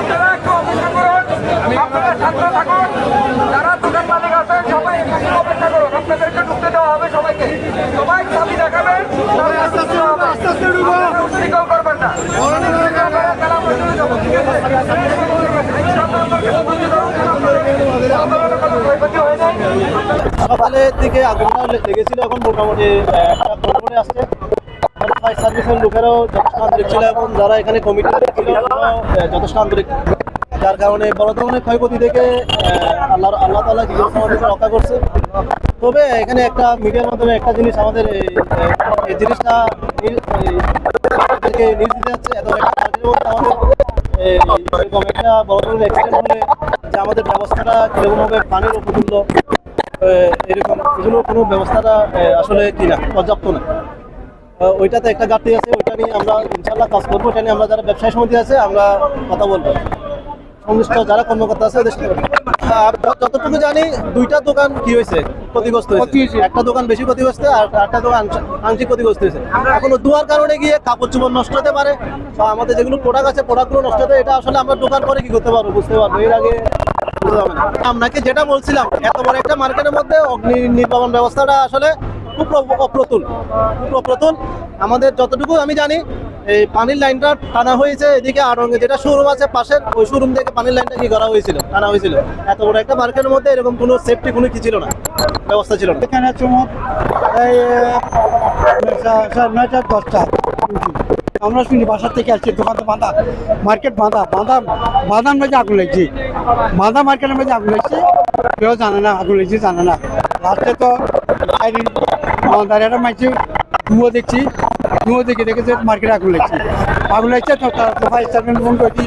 আপনারা একটু অপেক্ষা করুন, আপনারা শান্ত থাকুন। যারা দোকান মালিক আছেন সবাই একটু অপেক্ষা করুন, আপনাদেরকে ঢুকতে দেওয়া হবে সবাইকে। সবাই চাবি দেখাবেন, উশৃঙ্খল করবেন না। সকালের দিকে আগুনটা লেগেছিল, এখন মোটামুটি একটা খবরে আসছে। ফায়ার সার্ভিসের লোকেরাও যথেষ্ট আন্তরিক ছিল এবং যারা এখানে কমিটি ছিল যথেষ্ট আন্তরিক, যার কারণে বড় ধরনের ক্ষয়ক্ষতি থেকে আল্লাহ তাআলা জীবন সমাজকে রক্ষা করছে। তবে এখানে একটা মিডিয়ার মাধ্যমে একটা জিনিস আমাদের এই জিনিসটা নিউজ দিতে যাচ্ছে, এত এরকম একটা বড় ধরনের অ্যাক্সিডেন্ট হলে যে আমাদের ব্যবস্থাটা কীরকম হবে, পানির উপকূল্য এরকম এগুলো কোনো ব্যবস্থাটা আসলে কিনা পর্যাপ্ত না। ওইটাতে একটা ঘাটতি আছে, ওইটা নিয়ে আমরা ইনশাল্লাহ কাজ করবো। এটা নিয়ে আমরা যারা ব্যবসায়ী সমিতি আছে আমরা কথা বলবো, সংশ্লিষ্ট যারা কর্মকর্তা আছে ওদের সাথে। যতটুকু জানি দুইটা দোকান কি হয়েছে, ক্ষতিগ্রস্ত হয়েছে। একটা দোকান বেশি ক্ষতিগ্রস্ত আর একটা দোকান আংশিক ক্ষতিগ্রস্ত হয়েছে। এখন ধোয়ার কারণে গিয়ে কাপড় চোপড় নষ্ট হতে পারে বা আমাদের যেগুলো প্রোডাক্ট আছে প্রোডাক্টগুলো নষ্ট হতে, এটা আসলে আমরা দোকান করে কি করতে পারবো বুঝতে পারবো, এর আগে আপনাকে যেটা বলছিলাম এত বড় একটা মার্কেটের মধ্যে অগ্নি নির্বাপন ব্যবস্থাটা আসলে খুব অপ্রতুল। আমাদের যতটুকু আমি জানি এই পানির লাইনটা টানা হয়েছে এদিকে আড়ঙ্গে যেটা শোরুম আছে পাশের, ওই শোরুম থেকে পানির লাইনটা কি করা হয়েছিল, টানা হয়েছিল। এত বড় একটা মার্কেটের মধ্যে এরকম কোনো সেফটি কোনো কি ছিল না, ব্যবস্থা ছিল না। এখানে চমক এই 9টা 10টা আমরা শুনি বাসার থেকে আসছি, দোকান তো বাঁধা, মার্কেট বাঁধার মধ্যে আগুন লাগছে, বাঁধা মার্কেটের মধ্যে আগুন লাগছে, কেউ জানে না আগুন লাগছে, জানে না। লাস্টে তো দাঁড়িয়ে মাইছি ধুয়ো দেখছি, ধুয়ো দেখেছে মার্কেটে আগুন লাগছে তো তার ফায়ার সার্ভিস ফোন করেছি,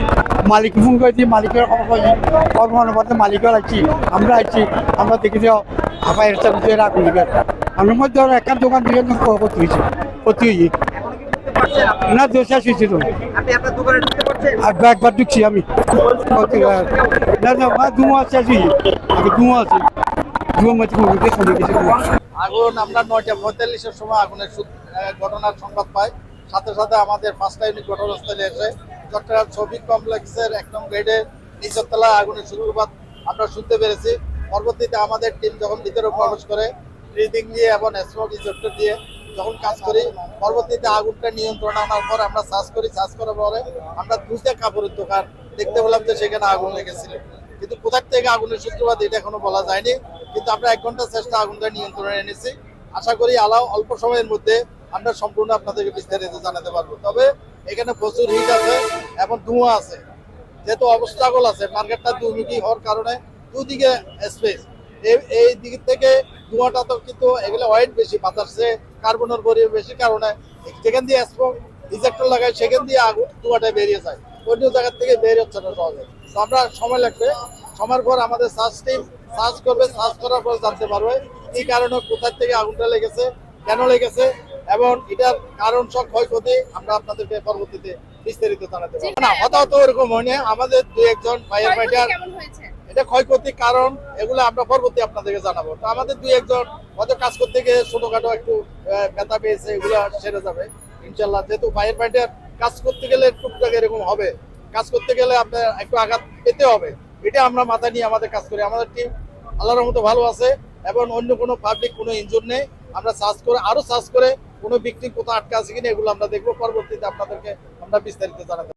মালিক ফোন করেছি, মালিকের খবর পাইছি, খবর মনে পড়তে মালিকও আসছি, আমরা আসছি, আমরা দেখেছি ফায়ার সার্ভিসের আগুন লেগে। আমার মধ্যে একটা দোকান দিয়ে ক্ষতি হয়েছে না, দোষ হয়েছিল একবার ঢুকছি আমি, ধুঁয়া আছে, ধুঁয়া আছে, ধুঁয়া মধ্যে আগুন আমরা 9:45-এর সময় আগুনের ঘটনার সংবাদ পাই। সাথে সাথে আমাদের 5টা ইউনিট ঘটনাস্থলে এসে চট্টগ্রাম শপিং কমপ্লেক্সের 1 নং গেটের নিচের তলায় আগুনের সূত্রপাত আমরা শুনতে পেরেছি। পরবর্তীতে আমাদের টিম যখন ভিতরে প্রবেশ করে ব্রিদিং দিয়ে এবং স্মোক ইজেক্টর দিয়ে যখন কাজ করি, পরবর্তীতে আগুনটা নিয়ন্ত্রণে আনার পর আমরা সার্চ করার পরে আমরা 2টা কাপড়ের দোকান দেখতে পেলাম যে সেখানে আগুন লেগেছিল। কিন্তু কোথার থেকে আগুনের সূত্রপাত এটা এখনো বলা যায়নি, কিন্তু আমরা 1 ঘন্টা চেষ্টা আগুনটা নিয়ন্ত্রণে এনেছি। আশা করি অল্প সময়ের মধ্যে আমরা সম্পূর্ণ আপনাদেরকে বিস্তারিত জানাতে পারবো। তবে এখানে প্রচুর হিট আছে এবং ধোঁয়া আছে, যেহেতু অবস্ট্রাগল আছে, মার্কেটটা দুমুখী হওয়ার কারণে দুদিকে স্পেস, এই দিক থেকে ধোঁয়াটা তো কিন্তু এগুলো ওয়েট বেশি, বাতাসে কার্বনের পরিমাণ বেশি কারণে যেখান দিয়ে স্মোক ইজেক্টর লাগায় সেখান দিয়ে ধোঁয়াটা বেরিয়ে যায়, অন্য জায়গার থেকে বের হচ্ছে না সহজে। তো আমরা সময় লাগবে, সময়ের পর আমাদের সার্চ টিম সার্চ করবে, সার্চ করার পর জানতে পারবে কি কারণে কোথার থেকে আগুনটা লেগেছে, কেন লেগেছে এবং এটার কারণ সব ক্ষয়ক্ষতি আমরা আপনাদেরকে পরবর্তীতে বিস্তারিত জানাতে পারবো। না, হতাহত এরকম হয়নি, আমাদের 2-1 ফায়ার ফাইটার, এটা ক্ষয়ক্ষতির কারণ এগুলো আমরা পরবর্তী আপনাদেরকে জানাবো। তো আমাদের 2-1 হয়তো কাজ করতে গিয়ে ছোটখাটো একটু ব্যথা পেয়েছে, এগুলো সেরে যাবে ইনশাল্লাহ। যেহেতু ফায়ার ফাইটার কাজ করতে গেলে টুকটাক এরকম হবে, কাজ করতে গেলে আপনার একটু আঘাত পেতে হবে, এটা আমরা মাথা নিয়ে আমাদের কাজ করি। আমাদের টিম আল্লাহর রহমতে ভালো আছে এবং অন্য কোনো পাবলিক কোনো ইনজুর নেই। আমরা সার্চ করে কোনো বিক্রি কোথাও আটকা আছে কিনা এগুলো আমরা দেখবো, পরবর্তীতে আপনাদেরকে আমরা বিস্তারিত জানাবো।